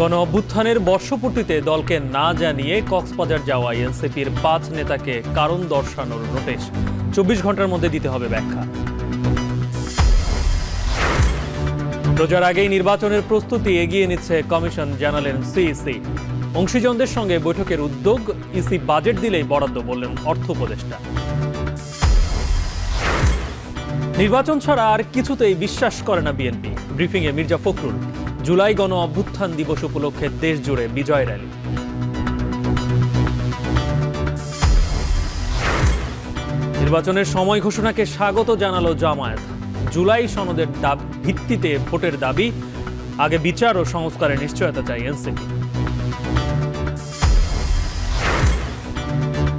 গণ অভ্যুত্থানের বর্ষপূর্তিতে দলকে না জানিয়ে কক্সবাজার যাওয়ায় এনসিপির ৫ নেতাকে কারণ দর্শানোর নোটিশ ২৪ ঘন্টার মধ্যে দিতে হবে ব্যাখ্যা। রোজার আগেই নির্বাচনের প্রস্তুতি এগিয়ে নিচ্ছে কমিশন, জানালেন সিইসি। অংশীজনদের সঙ্গে বৈঠকের উদ্যোগ, ইসি বাজেট দিলেই বরাদ্দ বললেন অর্থ উপদেষ্টা। নির্বাচন ছাড়া আর কিছুতেই বিশ্বাস করে না বিএনপি, ব্রিফিংয়ে মির্জা ফখরুল। জুলাই গণ অভ্যুত্থান দিবস উপলক্ষে দেশ জুড়ে বিজয় র্যালি। নির্বাচনের সময় ঘোষণাকে স্বাগত জানালো জামায়াত। জুলাই সনদের ভিত্তিতে ভোটের দাবি, আগে বিচার ও সংস্কারের নিশ্চয়তা চাই এনসিপি।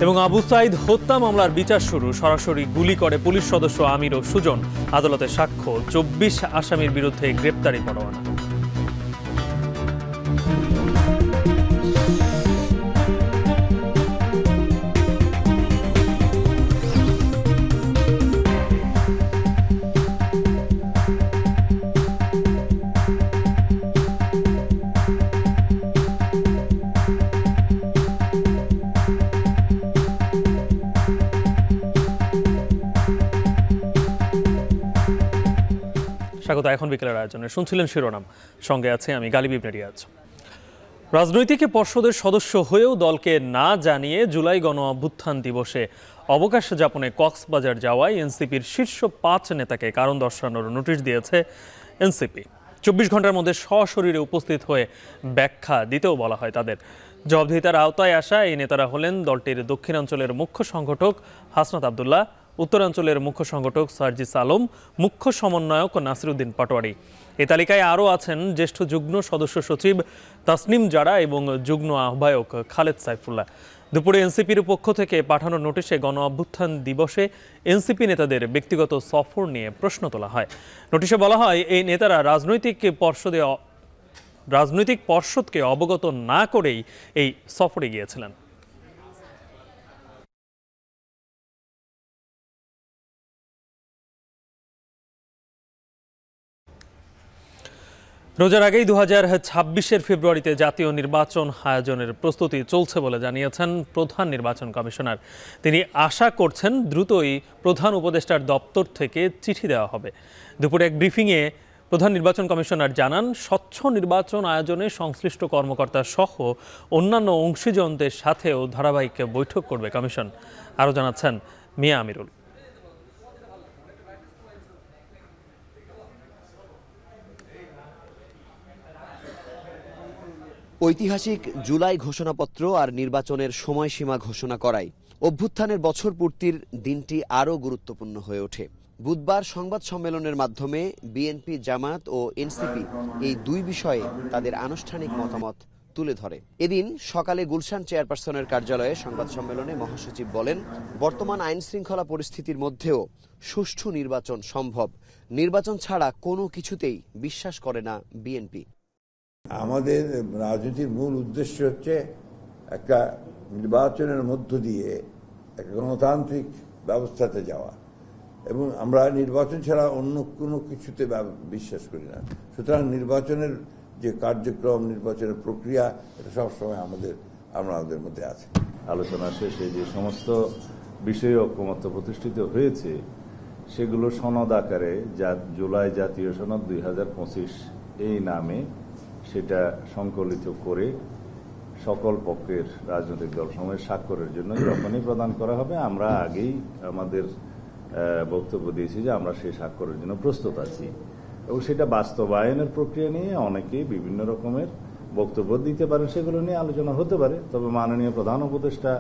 এবং আবু সাইদ হত্যা মামলার বিচার শুরু, সরাসরি গুলি করে পুলিশ সদস্য আমির ও সুজন। আদালতে সাক্ষ্য, ২৪ আসামির বিরুদ্ধে গ্রেপ্তারি পরোয়ানা। স্বাগত। এখন বিকেলের আয়োজনে শুনছিলেন শিরোনাম, সঙ্গে আছে আমি গালিব ইবনে রিয়াজ। রাজনৈতিক পর্ষদের সদস্য হয়েও দলকে না জানিয়ে জুলাই গণ অভ্যুত্থান দিবসে অবকাশ যাপনে কক্সবাজার যাওয়ায় এনসিপির শীর্ষ ৫ নেতাকে কারণ দর্শানোর নোটিশ দিয়েছে এনসিপি। ২৪ ঘন্টার মধ্যে সশরীরে উপস্থিত হয়ে ব্যাখ্যা দিতেও বলা হয় তাদের। জবাবদিহিতার আওতায় আসা এই নেতারা হলেন দলটির দক্ষিণাঞ্চলের মুখ্য সংগঠক হাসনাত আবদুল্লাহ, উত্তরাঞ্চলের মুখ্য সংগঠক সার্জিস আলম, মুখ্য সমন্বয়ক নাসিরউদ্দিন পাটোয়ারি। এই তালিকায় আরও আছেন জ্যেষ্ঠ যুগ্ম সদস্য সচিব তাসনিম জারা এবং যুগ্ম আহ্বায়ক খালেদ সাইফুল্লাহ। দুপুরে এনসিপির পক্ষ থেকে পাঠানো নোটিশে গণ অভ্যুত্থান দিবসে এনসিপি নেতাদের ব্যক্তিগত সফর নিয়ে প্রশ্ন তোলা হয়। নোটিশে বলা হয়, এই নেতারা রাজনৈতিক পর্ষদকে অবগত না করেই এই সফরে গিয়েছিলেন। রোজার আগেই ২০২৬-এর ফেব্রুয়ারিতে জাতীয় নির্বাচন আয়োজনের প্রস্তুতি চলছে বলে জানিয়েছেন প্রধান নির্বাচন কমিশনার। তিনি আশা করছেন দ্রুতই প্রধান উপদেষ্টার দপ্তর থেকে চিঠি দেওয়া হবে। দুপুরে এক ব্রিফিংয়ে প্রধান নির্বাচন কমিশনার জানান, স্বচ্ছ নির্বাচন আয়োজনে সংশ্লিষ্ট কর্মকর্তা সহ অন্যান্য অংশীজনদের সাথেও ধারাবাহিক বৈঠক করবে কমিশন। আরও জানাচ্ছেন মিয়া আমিরুল। ঐতিহাসিক জুলাই ঘোষণাপত্র আর নির্বাচনের সময়সীমা ঘোষণা করায় অভ্যুত্থানের বছর পূর্তির দিনটি আরও গুরুত্বপূর্ণ হয়ে ওঠে। বুধবার সংবাদ সম্মেলনের মাধ্যমে বিএনপি, জামায়াত ও এনসিপি এই দুই বিষয়ে তাদের আনুষ্ঠানিক মতামত তুলে ধরে। এদিন সকালে গুলশান চেয়ারপারসনের কার্যালয়ে সংবাদ সম্মেলনে মহাসচিব বলেন, বর্তমান আইন শৃঙ্খলা পরিস্থিতির মধ্যেও সুষ্ঠু নির্বাচন সম্ভব। নির্বাচন ছাড়া কোনো কিছুতেই বিশ্বাস করে না বিএনপি। আমাদের রাজনীতির মূল উদ্দেশ্য হচ্ছে একটা নির্বাচনের মধ্য দিয়ে একটা গণতান্ত্রিক ব্যবস্থাতে যাওয়া, এবং আমরা নির্বাচন ছাড়া অন্য কোনো কিছুতে বিশ্বাস করি না। সুতরাং নির্বাচনের যে কার্যক্রম, নির্বাচনের প্রক্রিয়া, এটা সবসময় আমাদের মধ্যে আছে। আলোচনা শেষে যে সমস্ত বিষয়ে ঐকমত্য প্রতিষ্ঠিত হয়েছে সেগুলো সনদ আকারে জুলাই জাতীয় সনদ ২০২৫ এই নামে সেটা সংকলিত করে সকল পক্ষের রাজনৈতিক দলসমূহের স্বাক্ষরের জন্য যখনই প্রদান করা হবে, আমরা আগেই আমাদের বক্তব্য দিয়েছি যে আমরা সেই স্বাক্ষরের জন্য প্রস্তুত আছি। এবং সেটা বাস্তবায়নের প্রক্রিয়া নিয়ে অনেকেই বিভিন্ন রকমের বক্তব্য দিতে পারেন, সেগুলো নিয়ে আলোচনা হতে পারে। তবে মাননীয় প্রধান উপদেষ্টা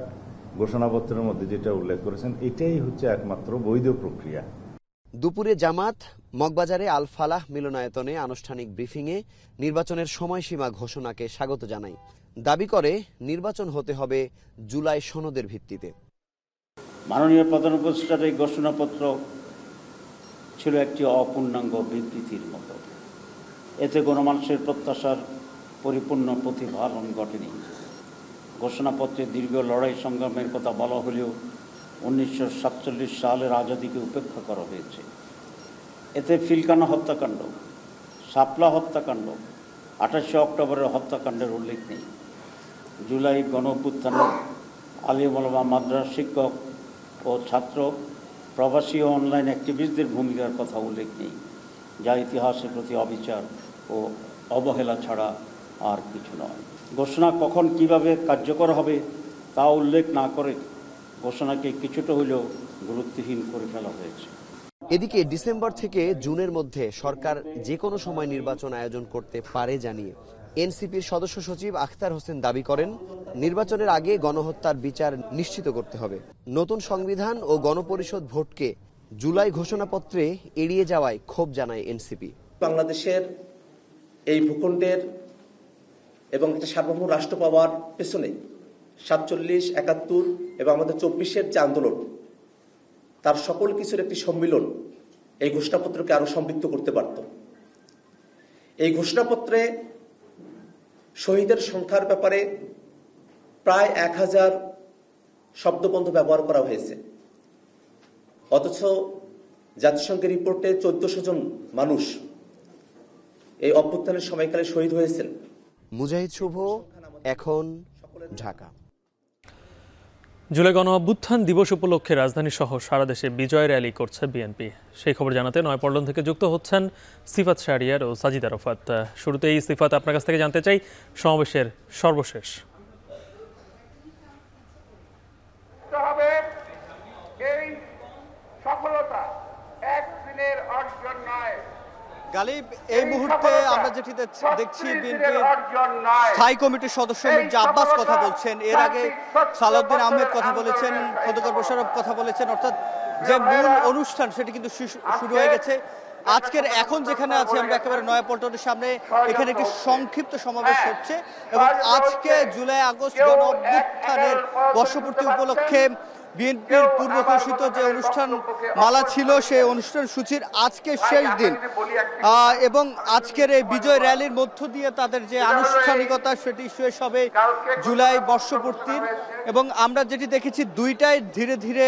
ঘোষণাপত্রের মধ্যে যেটা উল্লেখ করেছেন, এটাই হচ্ছে একমাত্র বৈধ প্রক্রিয়া। দুপুরে জামাত মগবাজারে আল ফালাহ মিলনায়তনে আনুষ্ঠানিক ব্রিফিংয়ে নির্বাচনের সময়সীমা ঘোষণাকে স্বাগত জানায়। দাবি করে নির্বাচন হতে হবে জুলাই সনদের ভিত্তিতে। মাননীয় প্রধান উপদেষ্টার এই ঘোষণাপত্র ছিল একটি অপূর্ণাঙ্গ বিবৃতির মতো। এতে গণমানুষের প্রত্যাশার পরিপূর্ণ প্রতিফলন ঘটেনি। ঘোষণাপত্রে দীর্ঘ লড়াই সংগ্রামের কথা বলা হলেও 1947 সালের আজাদিকে উপেক্ষা করা হয়েছে। এতে ফিলকানা হত্যাকাণ্ড, শাপলা হত্যাকাণ্ড, 28 অক্টোবরের হত্যাকাণ্ডের উল্লেখ নেই। জুলাই গণঅভ্যুত্থানে আলিম ওলামা, মাদ্রাসা শিক্ষক ও ছাত্র, প্রবাসী ও অনলাইন অ্যাক্টিভিস্টদের ভূমিকার কথা উল্লেখ নেই, যা ইতিহাসের প্রতি অবিচার ও অবহেলা ছাড়া আর কিছু নয়। ঘোষণা কখন কিভাবে কার্যকর হবে তা উল্লেখ না করে ঘোষণাকে কিছুটা হলেও গুরুত্বহীন করে ফেলা হয়েছে। এদিকে ডিসেম্বর থেকে জুনের মধ্যে সরকার যে কোনো সময় নির্বাচন আয়োজন করতে পারে জানিয়ে এনসিপির সদস্য সচিব আখতার হোসেন দাবি করেন, নির্বাচনের আগে গণহত্যার বিচার নিশ্চিত করতে হবে। নতুন সংবিধান ও গণপরিষদ ভোটকে জুলাই ঘোষণাপত্রে এড়িয়ে যাওয়ায় ক্ষোভ জানায় এনসিপি। বাংলাদেশের এই ভূখণ্ডের এবং একটা সার্বভৌম রাষ্ট্র পাওয়ার পেছনে 47, 71 এবং আমাদের 24-এর যে আন্দোলন, তার সকল কিছুর একটি সম্মিলন এই ঘোষণাপত্রকে আরো সমৃদ্ধ করতে পারত। এই ঘোষণাপত্রে শহীদের সংখ্যার ব্যাপারে প্রায় 1000 শব্দবন্ধ ব্যবহার করা হয়েছে, অথচ জাতিসংঘের রিপোর্টে 1400 জন মানুষ এই অভ্যুত্থানের সময়কালে শহীদ হয়েছেন। মুজাহিদ শুভ, এখন ঢাকা। জুলাই গণঅভ্যুত্থান দিবস উপলক্ষে রাজধানী সহ সারা দেশে বিজয় র্যালি করছে বিএনপি। সেই খবর জানাতে নয়াপল্টন থেকে যুক্ত হচ্ছেন সিফাত শাহরিয়ার ও সাজিদা রফাত। শুরুতেই সিফাত, আপনার কাছ থেকে জানতে চাই সমাবেশের সর্বশেষ। গালিব, এই মুহূর্তে আমরা যেটি দেখছি বিএনপির স্থায়ী কমিটির সদস্য মির্জা আব্বাস কথা বলছেন, এর আগে সালাউদ্দিন আহমেদ কথা বলেছেন, খন্দকার মোশাররফ কথা বলেছেন, অর্থাৎ যে মূল অনুষ্ঠান সেটি কিন্তু শুরু হয়ে গেছে। আজকের এখন যেখানে আছে আমরা একেবারে নয়াপল্টনের সামনে, এখানে একটি সংক্ষিপ্ত সমাবেশ হচ্ছে এবং আজকে জুলাই আগস্ট গণ অভ্যুত্থানের বর্ষপূর্তি উপলক্ষে বিএনপির পূর্ব ঘোষিত যে অনুষ্ঠান মালা ছিল সেই অনুষ্ঠান সূচির আজকে শেষ দিন এবং আজকের এই বিজয় র্যালির মধ্য দিয়ে তাদের যে আনুষ্ঠানিকতা সেটি শেষ হবে জুলাই বর্ষপূর্তির। এবং আমরা যেটি দেখেছি দুইটাই ধীরে ধীরে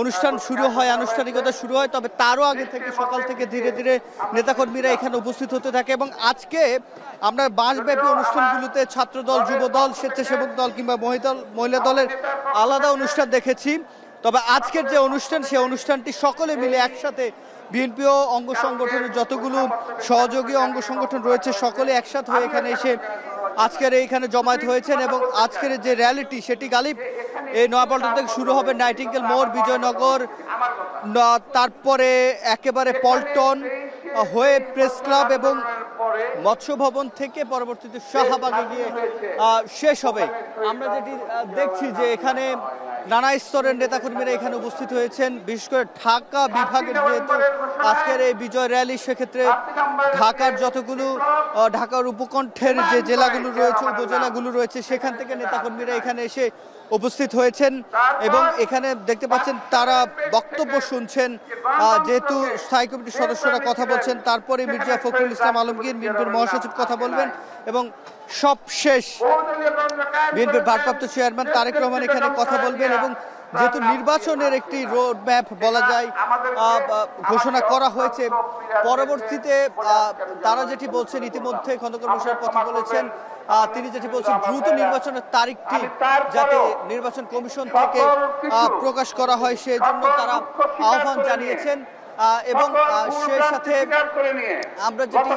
অনুষ্ঠান শুরু হয়, আনুষ্ঠানিকতা শুরু হয়, তবে তারও আগে থেকে সকাল থেকে ধীরে ধীরে নেতাকর্মীরা এখানে উপস্থিত হতে থাকে এবং আজকে আমরা মাসব্যাপী অনুষ্ঠানগুলোতে ছাত্রদল, যুবদল, স্বেচ্ছাসেবক দল কিংবা মহিলা দলের আলাদা অনুষ্ঠান দেখেছি। তবে আজকের যে অনুষ্ঠান সেই অনুষ্ঠানটি সকলে মিলে একসাথে বিএনপি ও অঙ্গ সংগঠনের যতগুলো সহযোগী অঙ্গ সংগঠন রয়েছে সকলে একসাথে হয়ে এখানে এসে আজকের এইখানে জমায়েত হয়েছেন এবং আজকের যে র্যালিটি সেটি গালিব এই নয়াপল্টন থেকে শুরু হবে, নাইটিঙ্গেল মোড়, বিজয়নগর, তারপরে একেবারে পল্টন হয়ে প্রেস ক্লাব এবং মৎস্য ভবন থেকে পরবর্তীতে শাহবাগে গিয়ে শেষ হবে। আমরা যেটি দেখছি যে এখানে নানা স্তরের নেতাকর্মীরা এখানে উপস্থিত হয়েছেন, বিশেষ করে ঢাকা বিভাগের যেহেতু আজকের এই বিজয় র্যালি, সেক্ষেত্রে ঢাকার যতগুলো ঢাকার উপকণ্ঠের যে জেলাগুলো রয়েছে, উপজেলাগুলো রয়েছে, সেখান থেকে নেতাকর্মীরা এখানে এসে উপস্থিত হয়েছেন এবং এখানে দেখতে পাচ্ছেন তারা বক্তব্য শুনছেন, যেহেতু স্থায়ী কমিটির সদস্যরা কথা বলছেন, তারপরে মির্জা ফখরুল ইসলাম আলমগীর বিএনপির মহাসচিব কথা বলবেন এবং সবশেষ বিএনপির ভারপ্রাপ্ত চেয়ারম্যান তারেক রহমান এখানে কথা বলবেন এবং যেহেতু নির্বাচনের একটি রোড ম্যাপ বলা যায় ঘোষণা করা হয়েছে, পরবর্তীতে তারা যেটি বলছেন, ইতিমধ্যে খন্দকার মোশাররফ কথা বলেছেন, তিনি যেটি বলছেন দ্রুত নির্বাচনের তারিখটি যাতে নির্বাচন কমিশন থেকে প্রকাশ করা হয় সেই জন্য তারা আহ্বান জানিয়েছেন এবং সেই সাথে আমরা যেটি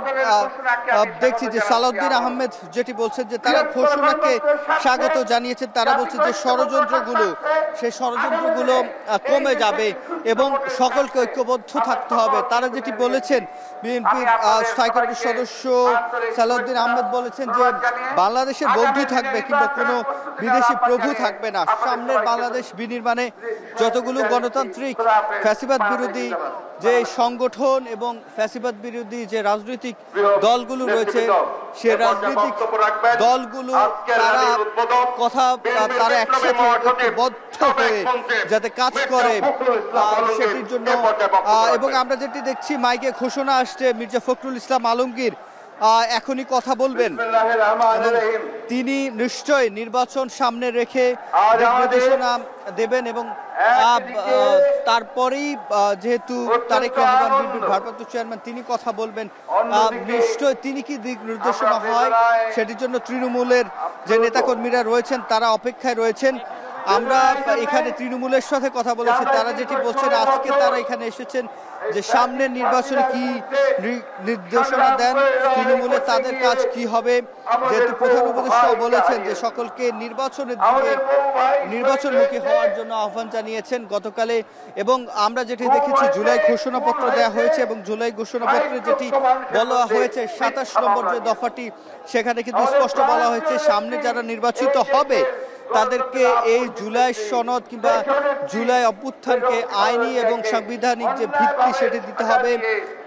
দেখছি যে সালাউদ্দিন আহমেদ যেটি বলছেন যে তারা ঘোষণাকে স্বাগত জানিয়েছেন, তারা বলছেন যে সেই ষড়যন্ত্রগুলো কমে যাবে এবং সকলকে ঐক্যবদ্ধ থাকতে হবে। তারা যেটি বলেছেন, বিএনপির স্থায়ী কমিটির সদস্য সালাউদ্দিন আহমেদ বলেছেন যে বাংলাদেশের বন্ধু থাকবে কিংবা কোনো বিদেশি প্রভু থাকবে না। সামনের বাংলাদেশ বিনির্মাণে যতগুলো গণতান্ত্রিক ফ্যাসিবাদ বিরোধী যে সংগঠন এবং ফ্যাসিবাদ বিরোধী যে রাজনৈতিক দলগুলো রয়েছে, সে রাজনৈতিক দলগুলো তারা একসাথে ঐক্যবদ্ধ হয়ে যাতে কাজ করে সেটির জন্য। এবং আমরা যেটি দেখছি মাইকে ঘোষণা আসছে, মির্জা ফখরুল ইসলাম আলমগীর এখনই কথা বলবেন। তিনি নিশ্চয় নির্বাচন সামনে রেখে নির্দেশনা দেবেন এবং তারপরেই যেহেতু তারেক রহমান বিএনপির ভারপ্রাপ্ত চেয়ারম্যান তিনি কথা বলবেন, নিশ্চয় তিনি কি দিক নির্দেশনা হয় সেটির জন্য তৃণমূলের যে নেতাকর্মীরা রয়েছেন তারা অপেক্ষায় রয়েছেন। আমরা এখানে তৃণমূলের সাথে কথা বলেছি, তারা যেটি বলছেন আজকে তারা এখানে এসেছেন যে সামনের নির্বাচনে কি নির্দেশনা দেন তৃণমূলে, তাদের কাজ কি হবে, যেহেতু প্রধান উপদেষ্টা বলেছেন যে সকলকে নির্বাচনের দিকে নির্বাচনমুখী হওয়ার জন্য আহ্বান জানিয়েছেন গতকালে। এবং আমরা যেটি দেখেছি জুলাই ঘোষণাপত্র দেওয়া হয়েছে এবং জুলাই ঘোষণাপত্রে যেটি বলা হয়েছে ২৭ নম্বর যে দফাটি, সেখানে কিন্তু স্পষ্ট বলা হয়েছে সামনে যারা নির্বাচিত হবে তাদেরকে এই জুলাই সনদ কিংবা জুলাই অভ্যুত্থানকে আইনি এবং সাংবিধানিক যে ভিত্তি সেটি দিতে হবে।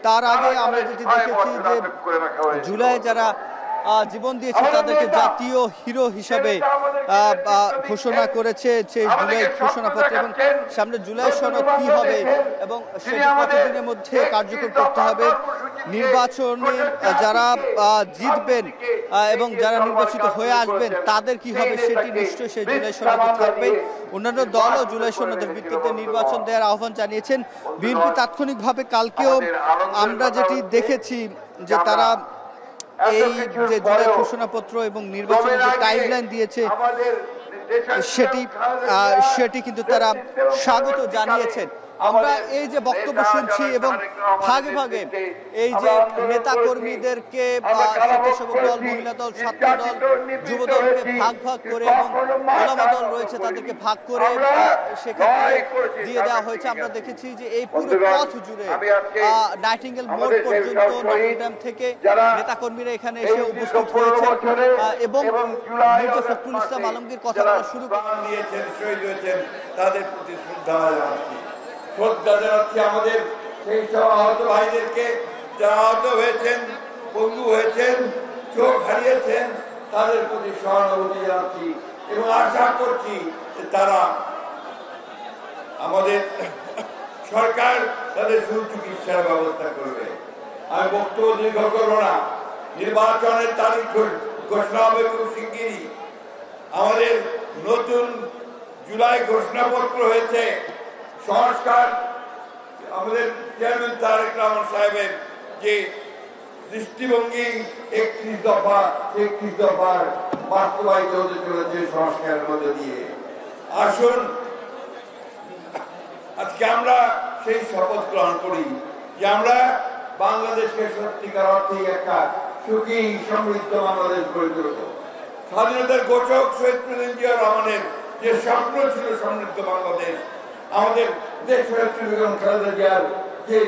তার আগে আমরা যেটি দেখেছি যে জুলাই যারা জীবন দিয়েছে তাদেরকে জাতীয় হিরো হিসাবে ঘোষণা করেছে সেই জুলাই ঘোষণাপত্র, এবং সামনে জুলাই সনদ কি হবে এবং সেটি কতদিনের মধ্যে কার্যকর করতে হবে, নির্বাচনে যারা জিতবেন এবং যারা নির্বাচিত হয়ে আসবেন তাদের কি হবে সেটি নিশ্চয়ই সেই জুলাই সনদে থাকবে। অন্যান্য দলও জুলাই সনদের ভিত্তিতে নির্বাচন দেওয়ার আহ্বান জানিয়েছেন। বিএনপি তাৎক্ষণিকভাবে কালকেও আমরা যেটি দেখেছি যে তারা এই যে জুলাই ঘোষণাপত্র এবং নির্বাচনের যে টাইমলাইন দিয়েছে সেটি কিন্তু তারা স্বাগত জানিয়েছেন। আমরা এই যে বক্তব্য শুনছি এবং ভাগে ভাগে এই যে নেতা কর্মীদেরকে স্বেচ্ছাসেবক দল, মহিলা দল, ছাত্র দল, যুব দলকে ভাগ ভাগ করে এবং ওলামা দল রয়েছে তাদেরকে ভাগ করে সেখানে দিয়ে দেওয়া হয়েছে। আমরা দেখেছি যে এই পুরো পথ জুড়ে নাইটিঙ্গেল মোড় পর্যন্ত নটরডেম থেকে নেতা কর্মীরা এখানে এসে উপস্থিত হয়েছেন এবং মির্জা ফখরুল ইসলাম আলমগীর কথা বলা শুরু দিয়েছেন, শহীদ হয়েছেন, তাদের প্রতি শ্রদ্ধা জানাচ্ছি। শ্রদ্ধা জানাচ্ছি আমাদের সেই সব আহত ভাইদেরকে যারা আহত হয়েছেন, বন্ধু হয়েছেন, চোখ হারিয়েছেন, তাদের প্রতি সহানুভূতি জানাচ্ছি এবং আশা করছি যে তারা আমাদের সরকার তাদের সুচিকিৎসার ব্যবস্থা করবে। আমি বক্তব্য দীর্ঘ করব না, নির্বাচনের তারিখ ঘোষণা হবে খুব শিগগিরই। আমাদের নতুন জুলাই ঘোষণাপত্র হয়েছে, সংস্কার আমাদের চেয়ারম্যান তারেক রহমান সাহেবের যে দৃষ্টিভঙ্গি ৩১ দফা ৩১ দফার বাস্তবায়িত হতে চলেছে সংস্কারের মধ্যে দিয়ে। আসুন আজকে আমরা সেই শপথ গ্রহণ করি যে আমরা বাংলাদেশকে সত্যিকার অর্থে একটা সুখী সমৃদ্ধ বাংলাদেশ গড়ে তুলব। স্বাধীনতার ঘোষক শহীদ প্রেসিডেন্ট জিয়া রহমানের যে স্বপ্ন ছিল সমৃদ্ধ বাংলাদেশ, আমাদের দেশ নেত্রী বেগম খালেদা জিয়ার যে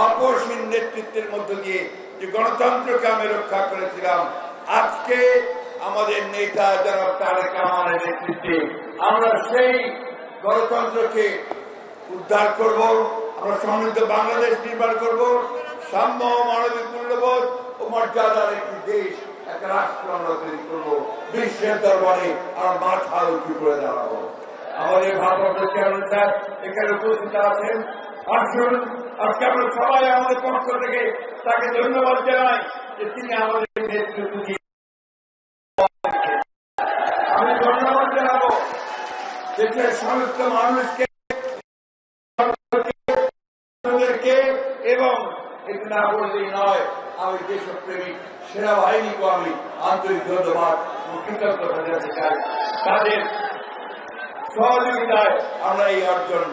আপসহীন নেতৃত্বের মধ্য দিয়ে যে গণতন্ত্রকে আমি রক্ষা করেছিলাম, আজকে আমাদের নেতা যারা তারেক রহমানের নেতৃত্বে আমরা সেই গণতন্ত্রকে উদ্ধার করব। আমরা সমৃদ্ধ বাংলাদেশ নির্মাণ করব, সাম্য, মানবিক মূল্যবোধ ও মর্যাদার একটি দেশ, একটা রাষ্ট্র আমরা তৈরি করবো। বিশ্বের দরবারে আমরা মাথা উঁচু করে দাঁড়াবো। আমাদের ভারপ্রাপ্ত চেয়ারম্যান স্যার এখানে উপস্থিত আছেন। আসুন আজকে আমরা সবাই আমাদের পক্ষ থেকে তাকে ধন্যবাদ জানাই যে তিনি আমাদের নেতৃত্ব দিয়ে। আমি ধন্যবাদ জানাবো দেশের সমস্ত মানুষকে এবং এটি না বললেই নয়, আমি দেশপ্রেমিক সেনাবাহিনীকে আমি আন্তরিক ধন্যবাদ ও কৃতজ্ঞতা জানাতে চাই। তাদের সহযোগিতায় আমরা এই অর্জন,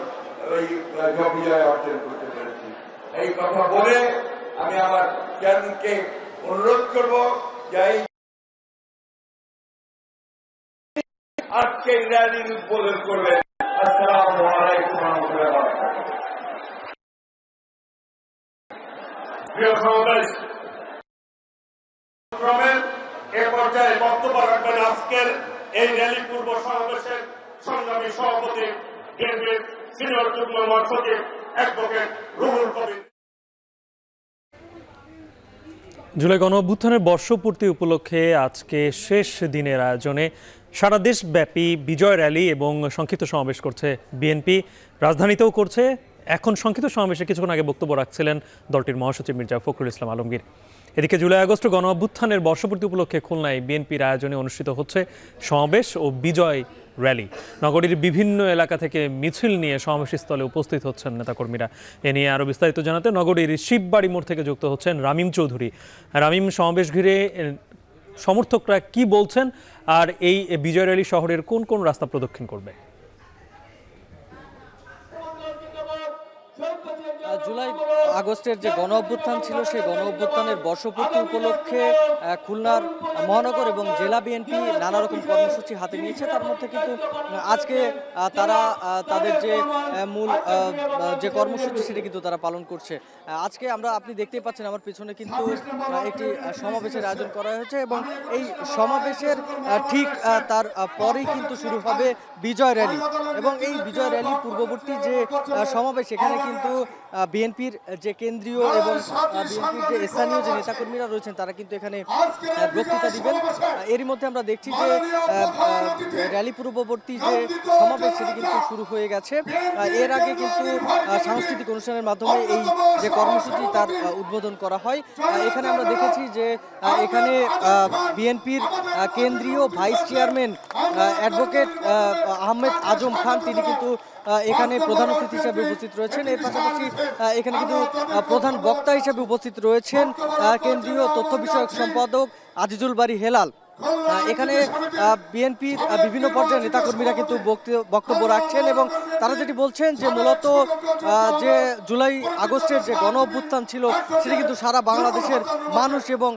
এই বিজয় অর্জন করতে পেরেছি। এই কথা বলে আমি আমার চেয়ারম্যানকে অনুরোধ করব যে আজকে র্যালির উদ্বোধন করবেন। আসসালামু আলাইকুম ওয়া রাহমাতুল্লাহ। প্রিয় সহোদর, এ পর্যায়ে বক্তব্য রাখবেন আজকের এই র্যালি পূর্ব সমাবেশের সংগ্রামী সভাপতি বিএনপির সিনিয়র যুগ্ম মহাসচিব অ্যাডভোকেট রুহুল কবির। জুলাই গণঅভ্যুত্থানের বর্ষপূর্তি উপলক্ষে আজকে শেষ দিনের আয়োজনে সারা দেশব্যাপী বিজয় র্যালি এবং সংক্ষিপ্ত সমাবেশ করছে বিএনপি, রাজধানীতেও করছে। এখন সংক্ষিপ্ত সমাবেশে কিছুক্ষণ আগে বক্তব্য রাখছিলেন দলটির মহাসচিব মির্জা ফখরুল ইসলাম আলমগীর। এদিকে জুলাই আগস্ট গণঅভ্যুত্থানের বর্ষপূর্তি উপলক্ষে খুলনায় বিএনপির আয়োজনে অনুষ্ঠিত হচ্ছে সমাবেশ ও বিজয় র্যালি। নগরীর বিভিন্ন এলাকা থেকে মিছিল নিয়ে সমাবেশস্থলে উপস্থিত হচ্ছেন নেতাকর্মীরা। এ নিয়ে আরও বিস্তারিত জানাতে নগরীর শিববাড়ি মোড় থেকে যুক্ত হচ্ছেন রামিম চৌধুরী। রামিম, সমাবেশ ঘিরে সমর্থকরা কি বলছেন আর এই বিজয় র্যালি শহরের কোন কোন রাস্তা প্রদক্ষিণ করবে? জুলাই আগস্টের যে গণ অভ্যুত্থান ছিল সেই গণ অভ্যুত্থানের বর্ষপূর্তি উপলক্ষে খুলনার মহানগর এবং জেলা বিএনপি নানা রকম কর্মসূচি হাতে নিয়েছে। তার মধ্যে কিন্তু আজকে তারা তাদের যে মূল যে কর্মসূচি সেটি কিন্তু তারা পালন করছে। আজকে আপনি দেখতেই পাচ্ছেন আমার পিছনে কিন্তু একটি সমাবেশের আয়োজন করা হয়েছে এবং এই সমাবেশের ঠিক তার পরেই কিন্তু শুরু হবে বিজয় র্যালি এবং এই বিজয় র্যালি পূর্ববর্তী যে সমাবেশ এখানে কিন্তু বিএনপির যে কেন্দ্রীয় এবং বিএনপির যে স্থানীয় যে নেতাকর্মীরা রয়েছেন তারা কিন্তু এখানে বক্তৃতা দিবেন। এরই মধ্যে আমরা দেখছি যে র্যালি পূর্ববর্তী যে সমাবেশ সেটি কিন্তু শুরু হয়ে গেছে। এর আগে কিন্তু সাংস্কৃতিক অনুষ্ঠানের মাধ্যমে এই যে কর্মসূচি তার উদ্বোধন করা হয়। এখানে আমরা দেখেছি যে এখানে বিএনপির কেন্দ্রীয় vice chairman advocate Ahmed Azam Khan তিনি কিন্তু এখানে প্রধান অতিথি হিসেবে উপস্থিত রয়েছেন। এর পাশাপাশি এখানে কিন্তু প্রধান বক্তা হিসেবে উপস্থিত রয়েছেন কেন্দ্রীয় তথ্য বিষয়ক সম্পাদক আজিজুল বারী হেলাল। এখানে বিএনপির বিভিন্ন পর্যায়ের নেতাকর্মীরা কিন্তু বক্তব্য রাখছেন এবং তারা যেটি বলছেন যে মূলত যে জুলাই আগস্টের যে গণ অভ্যুত্থান ছিল সেটি কিন্তু সারা বাংলাদেশের মানুষ এবং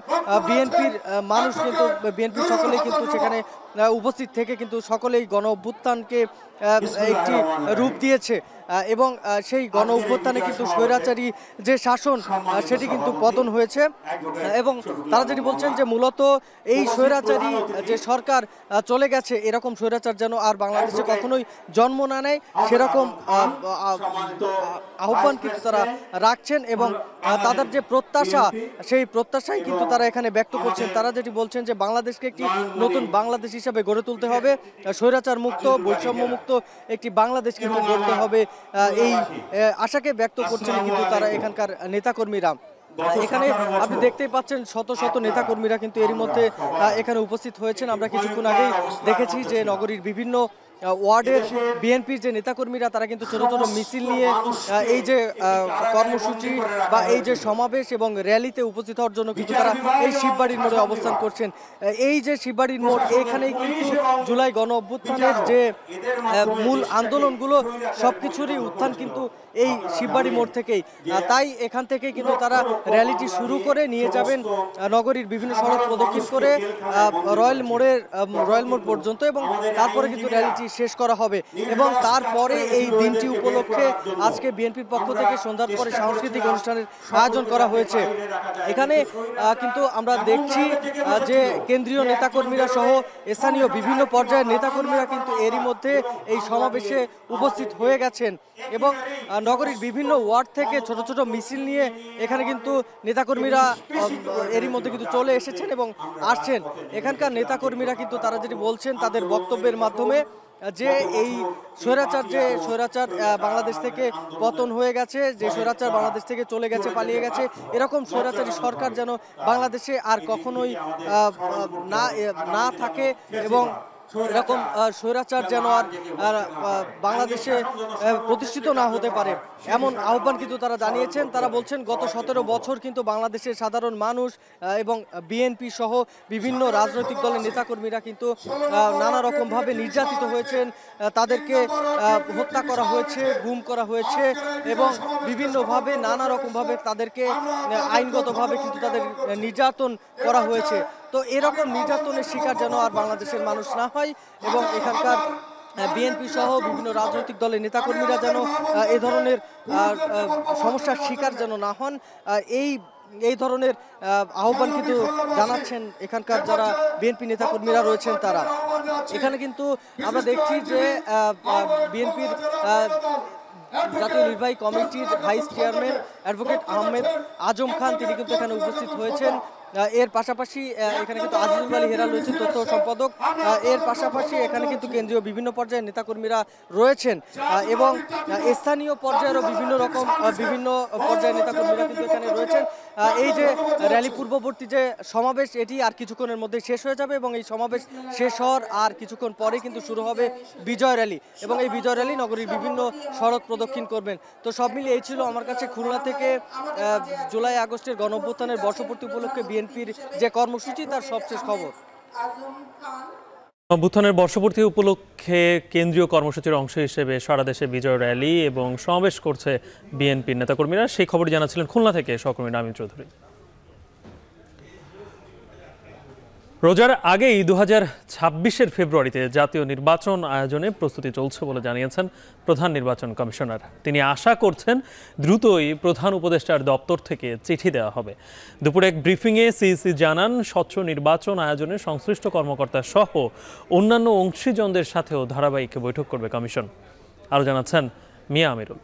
বিএনপির মানুষ কিন্তু বিএনপির সকলেই কিন্তু সেখানে উপস্থিত থেকে কিন্তু সকলেই গণ অভ্যুত্থানকে একটি রূপ দিয়েছে এবং সেই গণ অভ্যুত্থানে কিন্তু স্বৈরাচারী যে শাসন সেটি কিন্তু পতন হয়েছে এবং তারা যেটি বলছেন যে মূলত এই স্বৈরাচারী যে সরকার চলে গেছে এরকম স্বৈরাচার যেন আর বাংলাদেশে কখনোই জন্ম না নেয় সেরকম আহ্বান কিন্তু তারা রাখছেন এবং তাদের যে প্রত্যাশা সেই প্রত্যাশাই কিন্তু তারা এখানে ব্যক্ত করছেন। তারা যেটি বলছেন যে বাংলাদেশকে একটি নতুন বাংলাদেশ হিসাবে গড়ে তুলতে হবে, স্বৈরাচার মুক্ত বৈষম্য মুক্ত একটি বাংলাদেশ কিন্তু গড়তে হবে, এই আশাকে ব্যক্ত করছেন কিন্তু তারা এখানকার নেতাকর্মীরা। এখানে আপনি দেখতেই পাচ্ছেন শত শত নেতাকর্মীরা কিন্তু এরই মধ্যে এখানে উপস্থিত হয়েছেন। আমরা কিছুক্ষণ আগেই দেখেছি যে নগরীর বিভিন্ন ওয়ার্ডের বিএনপির যে নেতাকর্মীরা তারা কিন্তু ছোট ছোট মিছিল নিয়ে এই যে কর্মসূচি বা এই যে সমাবেশ এবং র্যালিতে উপস্থিত হওয়ার জন্য কিন্তু তারা এই শিববাড়ির মোড়ে অবস্থান করছেন। এই যে শিববাড়ির মোড় এখানেই কিন্তু জুলাই গণ অভ্যুত্থানের যে মূল আন্দোলনগুলো সবকিছুরই উত্থান কিন্তু এই শিববাড়ি মোড় থেকেই। তাই এখান থেকে কিন্তু তারা র্যালিটি শুরু করে নিয়ে যাবেন নগরীর বিভিন্ন সড়ক প্রদক্ষিণ করে রয়্যাল মোড় পর্যন্ত এবং তারপরে কিন্তু র্যালিটি শেষ করা হবে এবং তারপরে এই দিনটি উপলক্ষে আজকে বিএনপির পক্ষ থেকে সন্ধ্যার পরে সাংস্কৃতিক অনুষ্ঠানের আয়োজন করা হয়েছে। এখানে কিন্তু আমরা দেখছি যে কেন্দ্রীয় নেতাকর্মীরা সহ স্থানীয় বিভিন্ন পর্যায়ের নেতাকর্মীরা কিন্তু এরই মধ্যে এই সমাবেশে উপস্থিত হয়ে গেছেন এবং নগরীর বিভিন্ন ওয়ার্ড থেকে ছোট ছোট মিছিল নিয়ে এখানে কিন্তু নেতাকর্মীরা এরই মধ্যে কিন্তু চলে এসেছেন এবং আসছেন। এখানকার নেতাকর্মীরা কিন্তু তারা যেটি বলছেন তাদের বক্তব্যের মাধ্যমে যে এই স্বৈরাচার বাংলাদেশ থেকে পতন হয়ে গেছে, যে স্বৈরাচার বাংলাদেশ থেকে চলে গেছে পালিয়ে গেছে, এরকম স্বৈরাচারী সরকার যেন বাংলাদেশে আর কখনোই না থাকে এবং এরকম স্বৈরাচার যেন আর বাংলাদেশে প্রতিষ্ঠিত না হতে পারে এমন আহ্বান কিন্তু তারা জানিয়েছেন। তারা বলছেন গত 17 বছর কিন্তু বাংলাদেশের সাধারণ মানুষ এবং বিএনপি সহ বিভিন্ন রাজনৈতিক দলের নেতাকর্মীরা কিন্তু নানা রকমভাবে নির্যাতিত হয়েছেন, তাদেরকে হত্যা করা হয়েছে, গুম করা হয়েছে এবং বিভিন্নভাবে নানা রকমভাবে তাদেরকে আইনগতভাবে কিন্তু তাদের নির্যাতন করা হয়েছে। তো এরকম নির্যাতনের শিকার যেন আর বাংলাদেশের মানুষ না হয় এবং এখানকার বিএনপি সহ বিভিন্ন রাজনৈতিক দলের নেতাকর্মীরা যেন এ ধরনের সমস্যার শিকার যেন না হন, এই ধরনের আহ্বান কিন্তু জানাচ্ছেন এখানকার যারা বিএনপি নেতাকর্মীরা রয়েছেন তারা। এখানে কিন্তু আমরা দেখছি যে বিএনপির জাতীয় নির্বাহী কমিটির vice chairman advocate Ahmed Azam Khan তিনি কিন্তু এখানে উপস্থিত হয়েছেন। এর পাশাপাশি এখানে কিন্তু আজিজুল আলী হেরাল রয়েছেন তথ্য সম্পাদক। এর পাশাপাশি এখানে কিন্তু কেন্দ্রীয় বিভিন্ন পর্যায়ের নেতাকর্মীরা রয়েছেন এবং স্থানীয় পর্যায়েরও বিভিন্ন পর্যায়ের নেতাকর্মীরা কিন্তু এখানে রয়েছেন। এই যে র্যালি পূর্ববর্তী যে সমাবেশ, এটি আর কিছুক্ষণের মধ্যে শেষ হয়ে যাবে এবং এই সমাবেশ শেষ হওয়ার আর কিছুক্ষণ পরে কিন্তু শুরু হবে বিজয় র্যালি এবং এই বিজয় র্যালি নগরীর বিভিন্ন সড়ক প্রদক্ষিণ করবেন। তো সব মিলিয়ে এই ছিল আমার কাছে খুলনা থেকে জুলাই আগস্টের গণঅভ্যুত্থানের বর্ষপূর্তি উপলক্ষে বিএনপির যে কর্মসূচি তার সবশেষ খবর। অভ্যুত্থানের বর্ষপূর্তি উপলক্ষে কেন্দ্রীয় কর্মসূচির অংশ হিসেবে সারা দেশে বিজয় র্যালি এবং সমাবেশ করছে বিএনপির নেতাকর্মীরা। সেই খবর জানাচ্ছিলেন খুলনা থেকে সহকর্মী নামিম চৌধুরী। রোজার আগেই 2026-এর ফেব্রুয়ারিতে জাতীয় নির্বাচন আয়োজনে প্রস্তুতি চলছে বলে জানিয়েছেন প্রধান নির্বাচন কমিশনার। তিনি আশা করছেন দ্রুতই প্রধান উপদেষ্টার দপ্তর থেকে চিঠি দেওয়া হবে। দুপুরে এক ব্রিফিংয়ে সিইসি জানান, স্বচ্ছ নির্বাচন আয়োজনে সংশ্লিষ্ট কর্মকর্তা সহ অন্যান্য অংশীজনদের সাথেও ধারাবাহিক বৈঠক করবে কমিশন। আরও জানাচ্ছেন মিয়া আমিরুল।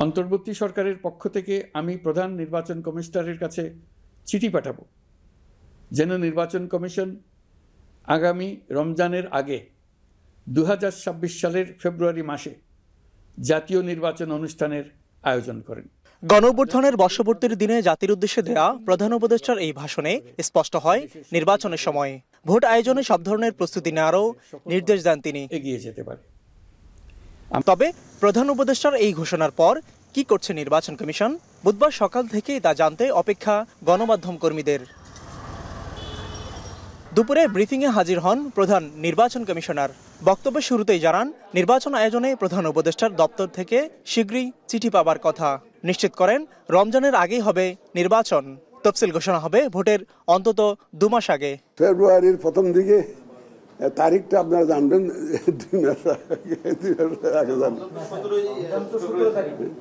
অন্তর্বর্তী সরকারের পক্ষ থেকে আমি প্রধান নির্বাচন কমিশনারের কাছে চিঠি পাঠাবো যেন নির্বাচন কমিশন আগামী রমজানের আগে 2026 সালের ফেব্রুয়ারি মাসে জাতীয় নির্বাচন অনুষ্ঠানের আয়োজন করেন। গণঅভ্যুত্থানের বর্ষপূর্তির দিনে জাতির উদ্দেশ্যে দেয়া প্রধান উপদেষ্টার এই ভাষণে স্পষ্ট হয় নির্বাচনের সময় ভোট আয়োজনে সব ধরনের প্রস্তুতি নেওয়ারও নির্দেশ দেন তিনি। এগিয়ে যেতে পারে। তবে প্রধান উপদেষ্টার এই ঘোষণার পর কি করছে নির্বাচন কমিশন? বুধবার সকাল থেকেই তা জানতে অপেক্ষা গণমাধ্যম কর্মীদের। দুপুরে ব্রিফিংয়ে হাজির হন প্রধান নির্বাচন কমিশনার। বক্তব্যের শুরুতেই জানান, নির্বাচন আয়োজনে প্রধান উপদেষ্টার দপ্তর থেকে শীঘ্রই চিঠি পাবার কথা। নিশ্চিত করেন রমজানের আগেই হবে নির্বাচন। তফসিল ঘোষণা হবে ভোটের অন্তত 2 মাস আগে। ফেব্রুয়ারির প্রথম দিকে, তারিখটা আপনারা জানবেন 2 মাস আগে জানবেন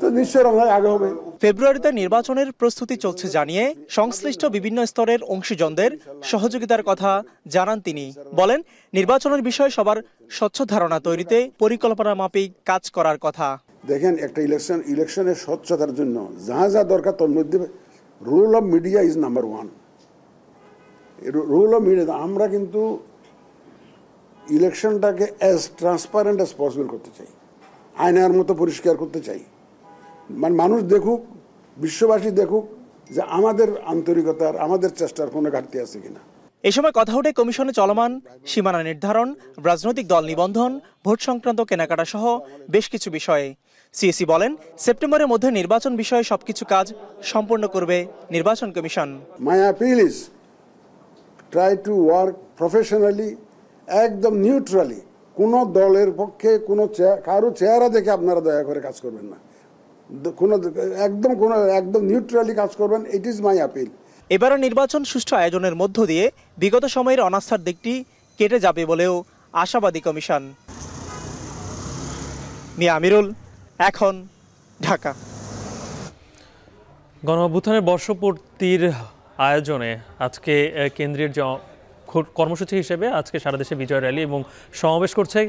তো নিশ্চয় রমজানের আগে হবে। ফেব্রুয়ারিতে নির্বাচনের প্রস্তুতি চলছে জানিয়ে সংশ্লিষ্ট বিভিন্ন স্তরের অংশীজনদের সহযোগিতার কথা জানান তিনি। বলেন, নির্বাচনের বিষয়ে সবার স্বচ্ছ ধারণা তৈরিতে পরিকল্পনা মাফিক কাজ করার কথা। দেখেন, একটা ইলেকশনের স্বচ্ছতার জন্য যা যা দরকার তার মধ্যে rule of media is number 1। Rule of media, আমরা কিন্তু ইলেকশনটাকে অ্যাজ ট্রান্সপারেন্ট অ্যাজ পসিবল করতে চাই, আয়নার মতো পরিষ্কার করতে চাই। মানে মানুষ দেখুক, বিশ্ববাসী দেখুক যে আমাদের আন্তরিকতার, আমাদের চেষ্টার কোনো ঘাটতি আছে কিনা। এই সময় কথা ওঠে কমিশনে চলমান সীমানা নির্ধারণ, রাজনৈতিক দল নিবন্ধন, ভোট সংক্রান্ত কেনাকাটা সহ বেশ কিছু বিষয়ে। সিএসি বলেন, সেপ্টেম্বরের মধ্যে নির্বাচন বিষয়ে সবকিছু কাজ সম্পন্ন করবে নির্বাচন commission. My appeal is try to work professionally, একদম নিউট্রালি। কোনো দলের পক্ষে কারো চেহারা দেখে আপনারা দয়া করে কাজ করবেন না, একদম নিউট্রালি কাজ করবেন। It is my appeal. এবারের নির্বাচন সুষ্ঠু আয়োজনের মধ্য দিয়ে বিগত সময়ের অনাস্থার দিকটি কেটে যাবে বলেও আশাবাদী কমিশন। মিয়া আমিরুল, এখন, ঢাকা। গণঅভ্যুত্থানের বর্ষপূর্তির আয়োজনে আজকে কেন্দ্রের যে কর্মসূচি হিসেবে আজকে সারা দেশে বিজয় র্যালি এবং সমাবেশ করছে।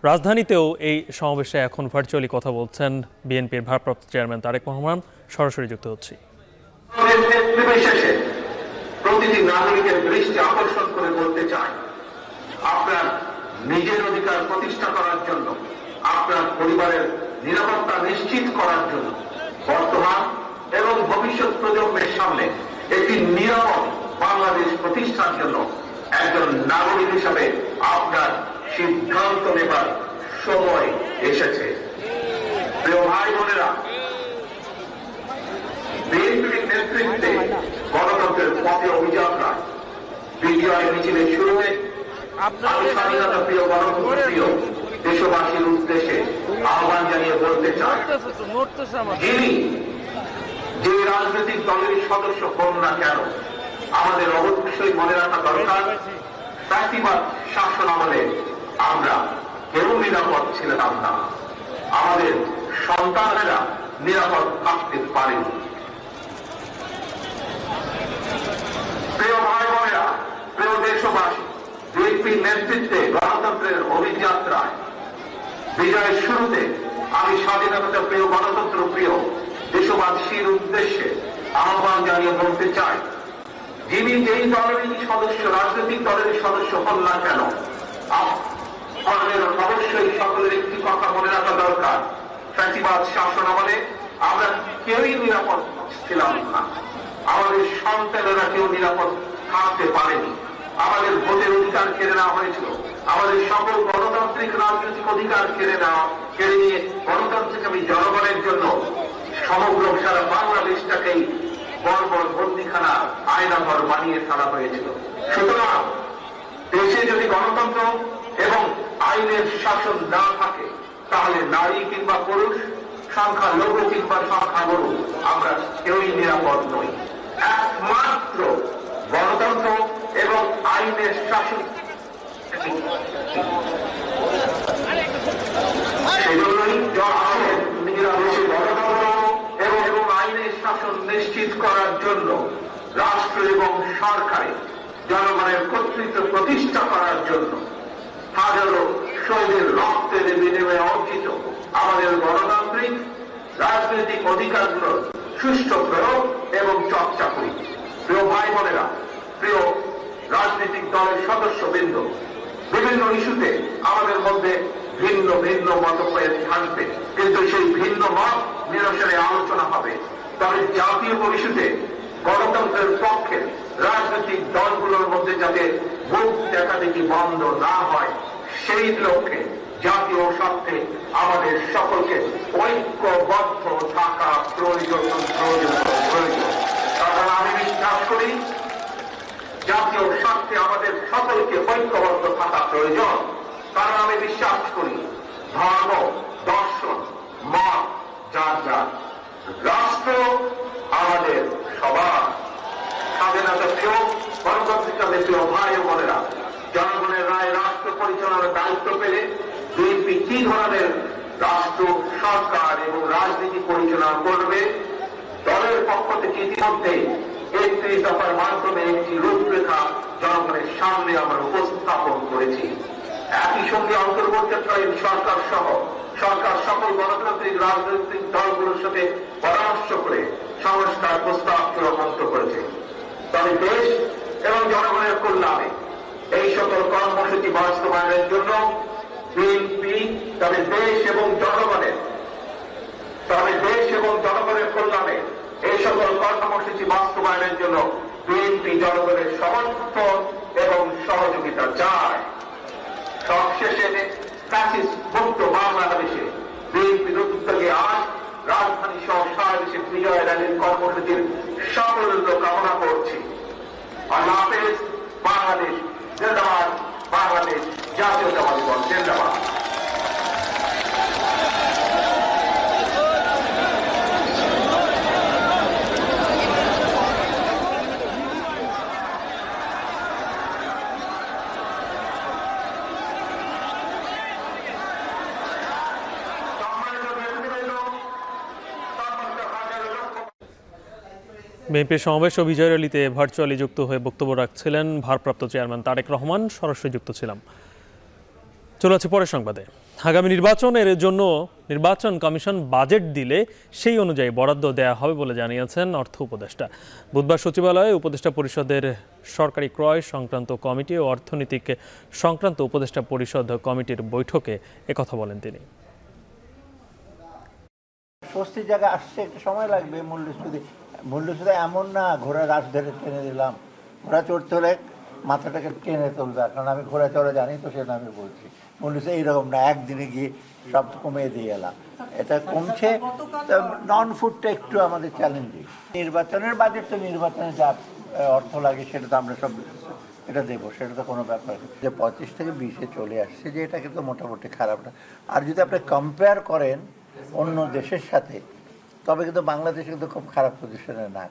রাজধানীতেও এই সমাবেশে এখন ভার্চুয়ালি কথা বলছেন বিএনপির ভারপ্রাপ্ত চেয়ারম্যান তারেক রহমান। সরাসরি যুক্ত হচ্ছি। প্রতিটি নাগরিকের দৃষ্টি আকর্ষণ করে বলতে চাই, আপনার নিজের অধিকার প্রতিষ্ঠা করার জন্য, আপনার পরিবারের নিরাপত্তা নিশ্চিত করার জন্য, বর্তমান এবং ভবিষ্যৎ প্রজন্মের সামনে একটি নিরাপদ বাংলাদেশ প্রতিষ্ঠার জন্য একজন নাগরিক হিসাবে আপনার সিদ্ধান্ত নেবার সময় এসেছে। প্রিয় ভাই বোনেরা, বিএনপির নেতৃত্বে গণতন্ত্রের পথে অভিযাত্রা বিজয় মিছিলের শুরুতে আমি স্বাধীনতা প্রিয়, গণতন্ত্র প্রিয় দেশবাসীর উদ্দেশ্যে আহ্বান জানিয়ে বলতে চাই, যিনি যে রাজনৈতিক দলের সদস্য হন না কেন, আমাদের অবশ্যই মনে রাখা দরকার, ফ্যাসিবাদ শাসন আমলে আমরা কেউ নিরাপদ ছিলাম না, আমাদের সন্তানেরা নিরাপদ থাকতে পারেনি। প্রিয় ভাই বোনেরা, প্রিয় দেশবাসী, বিএনপির নেতৃত্বে গণতন্ত্রের অভিযাত্রায় বিজয়ের শুরুতে আমি স্বাধীনতা প্রিয়, গণতন্ত্র প্রিয় দেশবাসীর উদ্দেশ্যে আহ্বান জানিয়ে বলতে চাই, যিনি যেই দলেরই সদস্য, রাজনৈতিক দলের সদস্য হন না কেন, আমাদের অবশ্যই সকলের একটি কথা মনে রাখা দরকার, ফ্যাসিবাদ শাসন আমলে আমরা কেউই নিরাপদ ছিলাম না, আমাদের সন্তানেরা কেউ নিরাপদ থাকতে পারেনি, আমাদের ভোটের অধিকার কেড়ে নেওয়া হয়েছিল, আমাদের সকল গণতান্ত্রিক রাজনৈতিক অধিকার কেড়ে নিয়ে গণতান্ত্রিক জনগণের জন্য সমগ্র সারা বাংলাদেশটাকেই বর্বর বন্দিখানা আয়নাঘর বানিয়ে ফেলা হয়েছিল। সুতরাং দেশে যদি গণতন্ত্র এবং আইনের শাসন না থাকে, তাহলে নারী কিংবা পুরুষ, সংখ্যালঘু কিংবা সংখ্যাগুরু, আমরা কেউই নিরাপদ নই। একমাত্র গণতন্ত্র এবং আইনের শাসন, সেজন্যই গণতন্ত্র এবং আইনের শাসন নিশ্চিত করার জন্য রাষ্ট্র এবং সরকারে জনগণের কর্তৃত্ব প্রতিষ্ঠা করার জন্য হাজারো শহীদের রক্তের বিনিময়ে অর্জিত আমাদের গণতান্ত্রিক রাজনৈতিক অধিকারগুলোর সুষ্ঠু প্রয়োগ এবং চর্চা করি। প্রিয় ভাই বোনেরা, প্রিয় রাজনৈতিক দলের সদস্যবৃন্দ, বিভিন্ন ইস্যুতে আমাদের মধ্যে ভিন্ন ভিন্ন মতভেদ থাকবে, কিন্তু সেই ভিন্ন মত নিরসনে আলোচনা হবে। তবে জাতীয় পরিষদে গণতন্ত্রের পক্ষে রাজনৈতিক দলগুলোর মধ্যে যাতে ভোট দেখাদেখি বন্ধ না হয়, সেই লক্ষ্যে জাতীয় স্বার্থে আমাদের সকলকে ঐক্যবদ্ধ থাকা প্রয়োজন। কারণ আমি বিশ্বাস করি জাতীয় স্বার্থে আমাদের সকলকে ঐক্যবদ্ধ থাকা প্রয়োজন। কারণ আমি বিশ্বাস করি ধর্ম, দর্শন, মত যার যার, রাষ্ট্র আমাদের সবার। স্বাধীনতা প্রিয় গণতান্ত্রিক প্রিয় ভাই ও বোনেরা, জনগণের রায় রাষ্ট্র পরিচালনার দায়িত্ব পেলে বিএনপি কি ধরনের রাষ্ট্র, সরকার এবং রাজনীতি পরিচালনা করবে, দলের পক্ষ থেকে ইতিমধ্যে ৩১ দফার মাধ্যমে একটি রূপরেখা জনগণের সামনে আমরা উপস্থাপন করেছি। একই সঙ্গে অন্তর্বর্তীকালীন সরকার সহ সরকার সকল গণতান্ত্রিক রাজনৈতিক দলগুলোর সাথে পরামর্শ করে সংস্কার প্রস্তাব চূড়ান্ত করেছে। তবে দেশ এবং জনগণের কল্যাণে এই সকল কর্মসূচি বাস্তবায়নের জন্য বিএনপি দেশ এবং জনগণের কল্যাণে এই সকল কর্মসূচি বাস্তবায়নের জন্য বিএনপি জনগণের সমর্থন এবং সহযোগিতা চায়। সবশেষে ফ্যাসিস্ট মুক্ত বাংলাদেশে বিএনপির উদ্যোগে আজ রাজধানী সহ সারা দেশে বিজয় র্যালির কর্মসূচির সাফল্য কামনা করছি। আল্লাহ হাফেজ। বাংলাদেশ জিন্দাবাদ, বাংলাদেশ জাতীয়তাবাদী দল জিন্দাবাদ। বিএনপির সমাবেশ ও বিজয় র্যালিতে ভার্চুয়ালি যুক্ত হয়ে বক্তব্য রাখছিলেন ভারপ্রাপ্ত চেয়ারম্যান তারেক রহমান। সরাসরি যুক্ত ছিলাম। চলে আছে পরের সংবাদে। আগামী নির্বাচনের জন্য নির্বাচন কমিশন বাজেট দিলে সেই অনুযায়ী বরাদ্দ দেওয়া হবে বলে জানিয়েছেন অর্থ উপদেষ্টা। বুধবার সচিবালয়ে উপদেষ্টা পরিষদের সরকারি ক্রয় সংক্রান্ত কমিটি ও অর্থনীতিক সংক্রান্ত উপদেষ্টা পরিষদ কমিটির বৈঠকে একথা বলেন তিনি। স্বস্তির জায়গা আসছে, একটু সময় লাগবে। মূল্যস্ফীতি এমন না ঘোড়া রাশ ধরে টেনে দিলাম। ঘোড়া চড়তে হলে মাথাটাকে টেনে তুলবে, কারণ আমি ঘোড়া চড়া জানি, তো সেটা আমি বলছি। মূল্যস্ফীতি এইরকম না একদিনে গিয়ে সব কমিয়ে দিয়ে এলাম। এটা কমছে। নন ফুডটা একটু আমাদের চ্যালেঞ্জিং। নির্বাচনের বাজেট তো নির্বাচনে যা অর্থ লাগে সেটা তো আমরা সব এটা দেবো, সেটা তো কোনো ব্যাপার না। যে 25 থেকে 20-এ চলে আসছে, যে এটা কিন্তু মোটামুটি খারাপ না। আর যদি আপনি কম্পেয়ার করেন অন্য দেশের সাথে, তবে কিন্তু বাংলাদেশ কিন্তু খুব খারাপ পজিশনে না।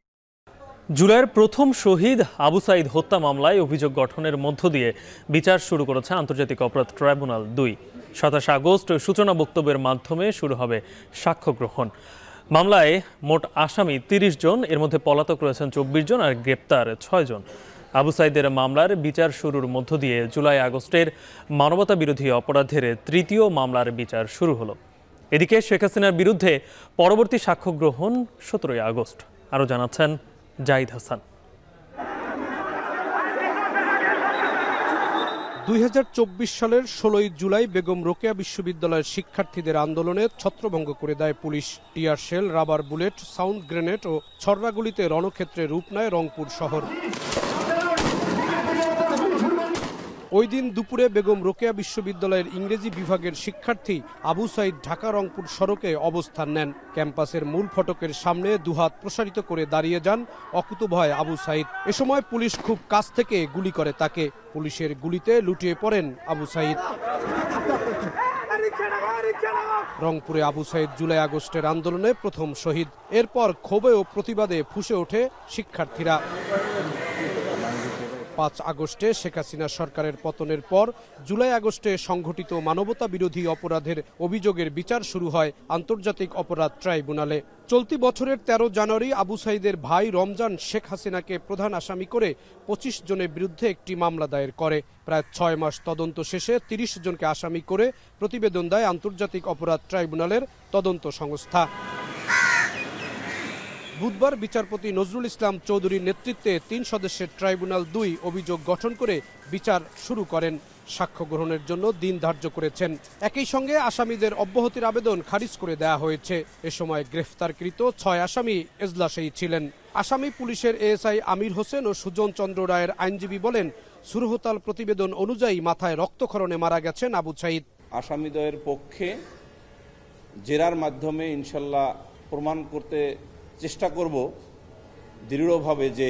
জুলাইয়ের প্রথম শহীদ আবু সাইদ হত্যা মামলায় অভিযোগ গঠনের মধ্য দিয়ে বিচার শুরু করেছে আন্তর্জাতিক অপরাধ ট্রাইব্যুনাল ২। ২৭ আগস্ট সূচনা বক্তব্যের মাধ্যমে শুরু হবে সাক্ষ্য গ্রহণ। মামলায় মোট আসামি ৩০ জন, এর মধ্যে পলাতক রয়েছেন ২৪ জন আর গ্রেপ্তার ৬ জন। আবু সাইদের মামলার বিচার শুরুর মধ্য দিয়ে জুলাই আগস্টের মানবতা বিরোধী অপরাধের তৃতীয় মামলার বিচার শুরু হলো। এদিকে শেখ হাসিনার বিরুদ্ধে পরবর্তী সাক্ষ্য গ্রহণ ১৭ আগস্ট। আরও জানাচ্ছেন জাহিদ হাসান। 2024 সালের 16 জুলাই বেগম রোকেয়া বিশ্ববিদ্যালয়ের শিক্ষার্থীদের আন্দোলনে ছত্রভঙ্গ করে দেয় police. Tear shell, rubber bullet, sound grenade ও ছড়রাগুলিতে রণক্ষেত্রে রূপ নেয় রংপুর শহর। ওই দিন দুপুরে বেগম রোকেয়া বিশ্ববিদ্যালয়ের ইংরেজি বিভাগের শিক্ষার্থী আবু সাইদ ঢাকা রংপুর সড়কে অবস্থান নেন। ক্যাম্পাসের মূল ফটকের সামনে দুহাত প্রসারিত করে দাঁড়িয়ে যান অকুতোভয় আবু সাইদ। এ সময় পুলিশ খুব কাছ থেকে গুলি করে তাকে। পুলিশের গুলিতে লুটিয়ে পড়েন আবু সাইদ। রংপুরে আবু সাইদ জুলাই আগস্টের আন্দোলনে প্রথম শহীদ। এরপর ক্ষোভে ও প্রতিবাদে ফুঁসে ওঠে শিক্ষার্থীরা। 5 আগস্টে শেখ হাসিনা সরকারের পতনের পর জুলাই আগস্টে সংঘটিত মানবতা বিরোধী অপরাধের অভিযোগের বিচার শুরু হয় আন্তর্জাতিক অপরাধ ট্রাইব্যুনালে। চলতি বছরের 13 জানুয়ারি আবু সাইদের ভাই রমজান শেখ হাসিনাকে প্রধান আসামি করে 25 জনের বিরুদ্ধে একটি মামলা দায়ের করে। প্রায় 6 মাস তদন্ত শেষে 30 জনকে আসামি করে প্রতিবেদন দেয় আন্তর্জাতিক অপরাধ ট্রাইব্যুনালের তদন্ত সংস্থা। বুধবার বিচারপতি নজরুল ইসলাম চৌধুরীর নেতৃত্বে 3 সদস্যের ট্রাইব্যুনাল 2 অভিযোগ গঠন করে বিচার শুরু করেন। সাক্ষ্য গ্রহণের জন্য দিন ধার্য করেছেন। একই সঙ্গে আসামিদের অব্যাহতির আবেদন খারিজ করে দেয়া হয়েছে। এ সময় গ্রেফতারকৃত 6 আসামি এজলাসেই ছিলেন। আসামি পুলিশের এএসআই আমির হোসেন ও সুজন চন্দ্র রায়ের আইনজীবী বলেন, সুরহতাল প্রতিবেদন অনুযায়ী মাথায় রক্তক্ষরণে মারা গেছেন আবু সাইদ। আসামিদ্বয়ের পক্ষে জেরার মাধ্যমে ইনশাল্লাহ প্রমাণ করতে চেষ্টা করব দৃঢ়ভাবে যে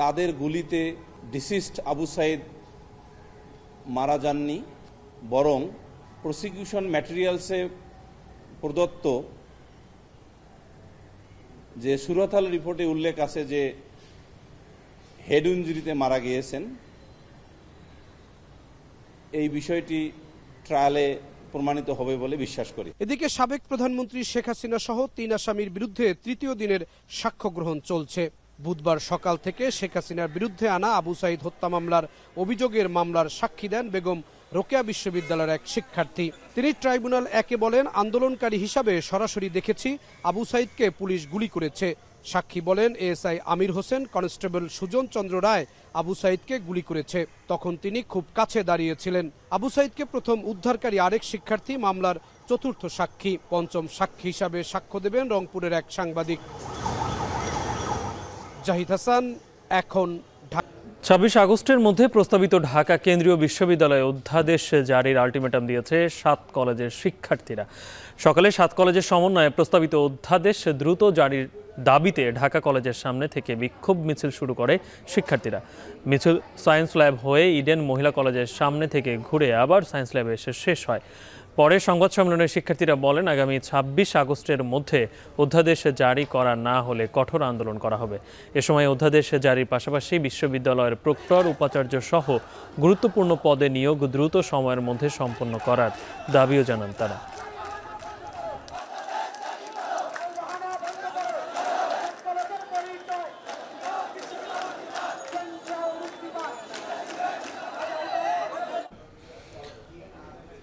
তাদের গুলিতে ডিসিস্ট আবু সাইদ মারা যাননি, বরং প্রসিকিউশন ম্যাটেরিয়ালসে প্রদত্ত যে সুরতাল রিপোর্টে উল্লেখ আছে যে হেড ইনজুরিতে মারা গিয়েছেন, এই বিষয়টি ট্রায়ালে প্রমাণিত হবে বলে বিশ্বাস করি। এদিকে সাবেক প্রধানমন্ত্রী শেখ হাসিনা সহ 3 আসামির বিরুদ্ধে তৃতীয় দিনের সাক্ষ্য গ্রহণ চলছে। বুধবার সকাল থেকে শেখ হাসিনার বিরুদ্ধে আনা আবু সাইদ হত্যা মামলার অভিযোগের মামলার সাক্ষী দেন বেগম রোকেয়া বিশ্ববিদ্যালয়ের এক শিক্ষার্থী। তিনি ট্রাইব্যুনাল 1-এ বলেন, আন্দোলনকারী হিসাবে সরাসরি দেখেছি আবু সাইদকে পুলিশ গুলি করেছে। সাক্ষী বলেন, এএসআই আমির হোসেন, কনস্টেবল সুজন চন্দ্র রায় আবু সাইদকে গুলি করেছে। তখন তিনি খুব কাছে দাঁড়িয়েছিলেন। আবু সাইদকে প্রথম উদ্ধারকারী আরেক শিক্ষার্থী মামলার চতুর্থ সাক্ষী। পঞ্চম সাক্ষী হিসাবে সাক্ষ্য দেবেন রংপুরের এক সাংবাদিক। জাহিদ হাসান, এখন। 26 আগস্টের মধ্যে প্রস্তাবিত ঢাকা কেন্দ্রীয় বিশ্ববিদ্যালয়ে অধ্যাদেশ জারির আলটিমেটাম দিয়েছে 7 কলেজের শিক্ষার্থীরা। সকালে 7 কলেজের সমন্বয়ে প্রস্তাবিত অধ্যাদেশ দ্রুত জারির দাবিতে ঢাকা কলেজের সামনে থেকে বিক্ষোভ মিছিল শুরু করে শিক্ষার্থীরা। মিছিল সায়েন্স ল্যাব হয়ে ইডেন মহিলা কলেজের সামনে থেকে ঘুরে আবার সায়েন্স ল্যাবে এসে শেষ হয়। পরে সংবাদ সম্মেলনে শিক্ষার্থীরা বলেন, আগামী 26 আগস্টের মধ্যে অধ্যাদেশ জারি করা না হলে কঠোর আন্দোলন করা হবে। এ সময় অধ্যাদেশ জারির পাশাপাশি বিশ্ববিদ্যালয়ের প্রক্টর, উপাচার্য সহ গুরুত্বপূর্ণ পদে নিয়োগ দ্রুত সময়ের মধ্যে সম্পন্ন করার দাবিও জানান তারা।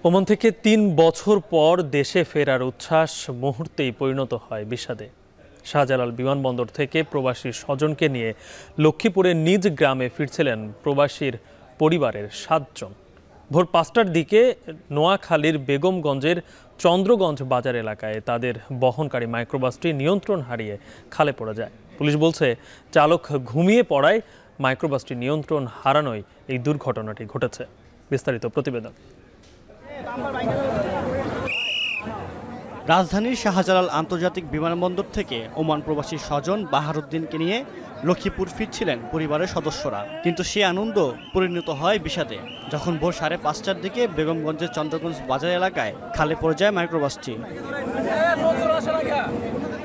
ওমান থেকে 3 বছর পর দেশে ফেরার উচ্ছ্বাস মুহূর্তেই পরিণত হয় বিষাদে। শাহজালাল বিমানবন্দর থেকে প্রবাসী স্বজনকে নিয়ে লক্ষ্মীপুরের নিজ গ্রামে ফিরছিলেন প্রবাসীর পরিবারের 7 জন। ভোর 5টার দিকে নোয়াখালীর বেগমগঞ্জের চন্দ্রগঞ্জ বাজার এলাকায় তাদের বহনকারী মাইক্রোবাসটি নিয়ন্ত্রণ হারিয়ে খালে পড়ে যায়। পুলিশ বলছে, চালক ঘুমিয়ে পড়ায় মাইক্রোবাসটি নিয়ন্ত্রণ হারানোয় এই দুর্ঘটনাটি ঘটেছে। বিস্তারিত প্রতিবেদন। রাজধানীর শাহজালাল আন্তর্জাতিক বিমানবন্দর থেকে ওমান প্রবাসী স্বজন বাহারুদ্দিনকে নিয়ে লক্ষ্মীপুর ফিরছিলেন পরিবারের সদস্যরা, কিন্তু সে আনন্দ পরিণত হয় বিষাদে যখন ভোর 5:30টার দিকে বেগমগঞ্জের চন্দ্রগঞ্জ বাজার এলাকায় খালে পড়ে যায় মাইক্রোবাসটি।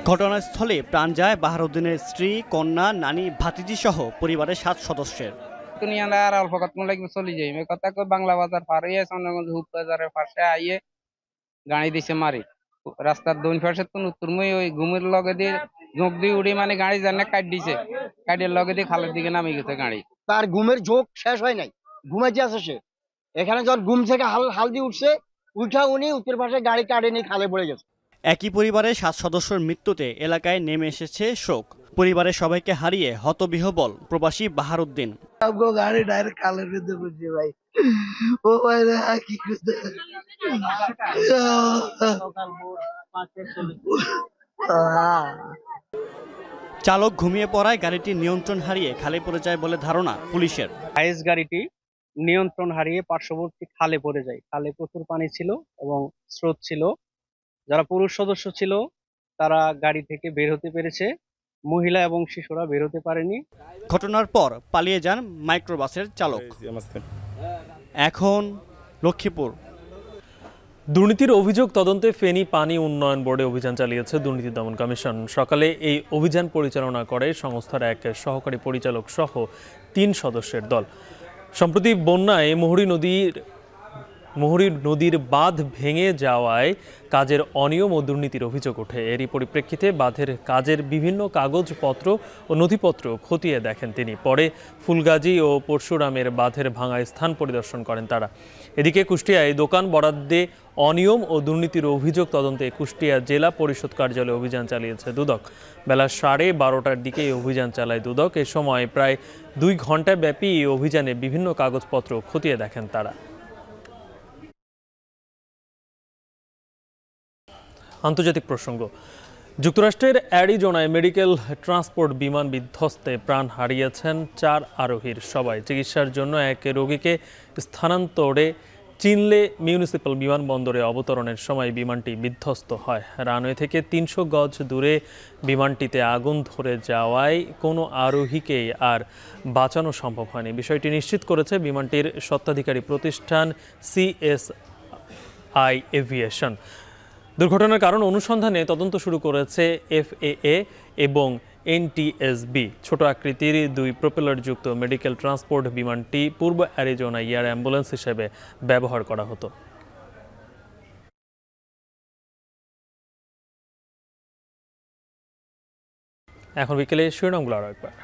ঘটনাস্থলে প্রাণ যায় বাহারুদ্দিনের স্ত্রী, কন্যা, নানি, ভাতিজি সহ পরিবারের 7 সদস্যের। আর অল্প কত লাগবে চলে যাই কথা কই বাংলা বাজার পার হয়ে চন্দ্রগঞ্জ হুপ বাজারের পাশে আইয়ে গাড়ি দিছে মারি রাস্তার দোন পাশে তো উত্তরময় ওই ঘুমের লগে দিয়ে ঝোঁক দিয়ে উড়ে মানে গাড়ি জানে কাট দিছে, কাটের লগে দিয়ে খালের দিকে নামে গেছে গাড়ি। তার ঘুমের ঝোঁক শেষ হয় নাই, ঘুমাইতে আছে সে। এখানে যখন ঘুম থেকে হাল দিয়ে উঠছে, উঠা উনি উত্তর পাশে গাড়ি কাটে নিয়ে খালে পড়ে গেছে। একই পরিবারের 7 সদস্যের মৃত্যুতে এলাকায় নেমে এসেছে শোক। পরিবারের সবাইকে হারিয়ে হতবিহ্বল প্রবাসী বাহারুদ্দিন। গাড়ি ডাইরেক্ট কালের ভিতরে পড়ছে ভাই। ও ভাই রে কি করতে চালক ঘুমিয়ে পড়ায় গাড়িটি নিয়ন্ত্রণ হারিয়ে খালে পড়ে যায় বলে ধারণা পুলিশের। হাইস গাড়িটি নিয়ন্ত্রণ হারিয়ে পার্শ্ববর্তী খালে পড়ে যায়। খালে প্রচুর পানি ছিল এবং স্রোত ছিল। যারা পুরুষ সদস্য ছিল তারা গাড়ি থেকে বের হতে পেরেছে, মহিলা এবং শিশুরা বের হতে পারেনি। ঘটনার পর পালিয়ে যান মাইক্রোবাসের চালক। এখন লক্ষ্মীপুর। দুর্নীতির অভিযোগ তদন্তে ফেনী পানি উন্নয়ন বোর্ডে অভিযান চালিয়েছে দুর্নীতি দমন কমিশন। সকালে এই অভিযান পরিচালনা করে সংস্থার এক সহকারী পরিচালক সহ 3 সদস্যের দল। সম্প্রতি বন্যায় মুহুরী নদীর বাঁধ ভেঙে যাওয়ায় কাজের অনিয়ম ও দুর্নীতির অভিযোগ ওঠে। এরই পরিপ্রেক্ষিতে বাঁধের কাজের বিভিন্ন কাগজপত্র ও নথিপত্র খতিয়ে দেখেন তিনি। পরে ফুলগাজী ও পরশুরামের বাঁধের ভাঙা স্থান পরিদর্শন করেন তারা। এদিকে কুষ্টিয়ায় দোকান বরাদ্দে অনিয়ম ও দুর্নীতির অভিযোগ তদন্তে কুষ্টিয়া জেলা পরিষদ কার্যালয়ে অভিযান চালিয়েছে দুদক। বেলা 12:30টার দিকে এই অভিযান চালায় দুদক। এ সময় প্রায় 2 ঘণ্টা ব্যাপী এই অভিযানে বিভিন্ন কাগজপত্র খতিয়ে দেখেন তারা। আন্তর্জাতিক প্রসঙ্গ। যুক্তরাষ্ট্রের অ্যারিজোনায় মেডিকেল ট্রান্সপোর্ট বিমান বিধ্বস্তে প্রাণ হারিয়েছেন 4 আরোহীর সবাই। চিকিৎসার জন্য এক রোগীকে স্থানান্তরে চিনলে মিউনিসিপ্যাল বিমানবন্দরে অবতরণের সময় বিমানটি বিধ্বস্ত হয়। রানওয়ে থেকে 300 গজ দূরে বিমানটিতে আগুন ধরে যাওয়ায় কোনো আরোহীকেই আর বাঁচানো সম্ভব হয়নি। বিষয়টি নিশ্চিত করেছে বিমানটির স্বত্বাধিকারী প্রতিষ্ঠান CSI এভিয়েশন। দুর্ঘটনার কারণ অনুসন্ধানে তদন্ত শুরু করেছে FAA এবং NTSB। ছোট আকৃতির 2 প্রপেলারযুক্ত মেডিকেল ট্রান্সপোর্ট বিমানটি পূর্ব অ্যারিজোনা এয়ার অ্যাম্বুলেন্স হিসেবে ব্যবহার করা হতো। এখন বিকেলে শিরোনামগুলো আরও একবার।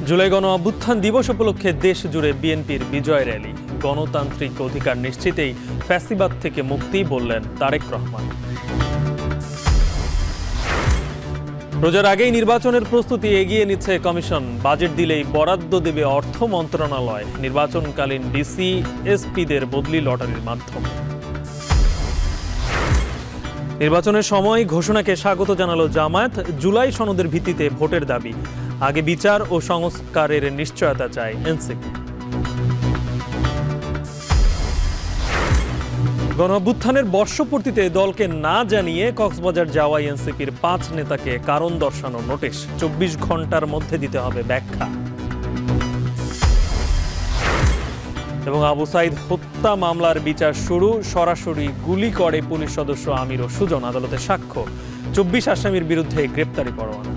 জুলাই গণ অভ্যুত্থান দিবস উপলক্ষে দেশ জুড়ে বিএনপির বিজয় র্যালি। গণতান্ত্রিক অধিকার নিশ্চিতেই ফ্যাসিবাদ থেকে মুক্তি বললেন তারেক রহমান। রোজার আগেই নির্বাচনের প্রস্তুতি এগিয়ে নিচ্ছে কমিশন। বাজেট দিলেই বরাদ্দ দেবে অর্থ মন্ত্রণালয়। নির্বাচনকালীন ডিসি এসপিদের বদলি লটারির মাধ্যমে। নির্বাচনের সময় ঘোষণাকে স্বাগত জানালো জামায়াত। জুলাই সনদের ভিত্তিতে ভোটের দাবি। আগে বিচার ও সংস্কারের নিশ্চয়তা চায় এনসিপি। গণঅভ্যুত্থানের বর্ষপূর্তিতে দলকে না জানিয়ে কক্সবাজার যাওয়া এনসিপির 5 নেতাকে কারণ দর্শানোর নোটিশ। 24 ঘন্টার মধ্যে দিতে হবে ব্যাখ্যা। এবং আবু সাইদ হত্যা মামলার বিচার শুরু। সরাসরি গুলি করে পুলিশ সদস্য আমির ও সুজন। আদালতে সাক্ষ্য। 24 আসামির বিরুদ্ধে গ্রেপ্তারি পরোয়ানা।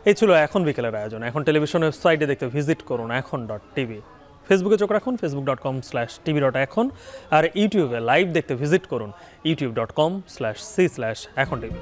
এই ছিল এখন বিকেলের আয়োজন। এখন টেলিভিশন ওয়েবসাইটে দেখতে ভিজিট করুন এখন.tv। ফেসবুকে চোখ রাখুন facebook.com/tv.এখন। আর ইউটিউবে লাইভ দেখতে ভিজিট করুন youtube.com/c/এখন.tv।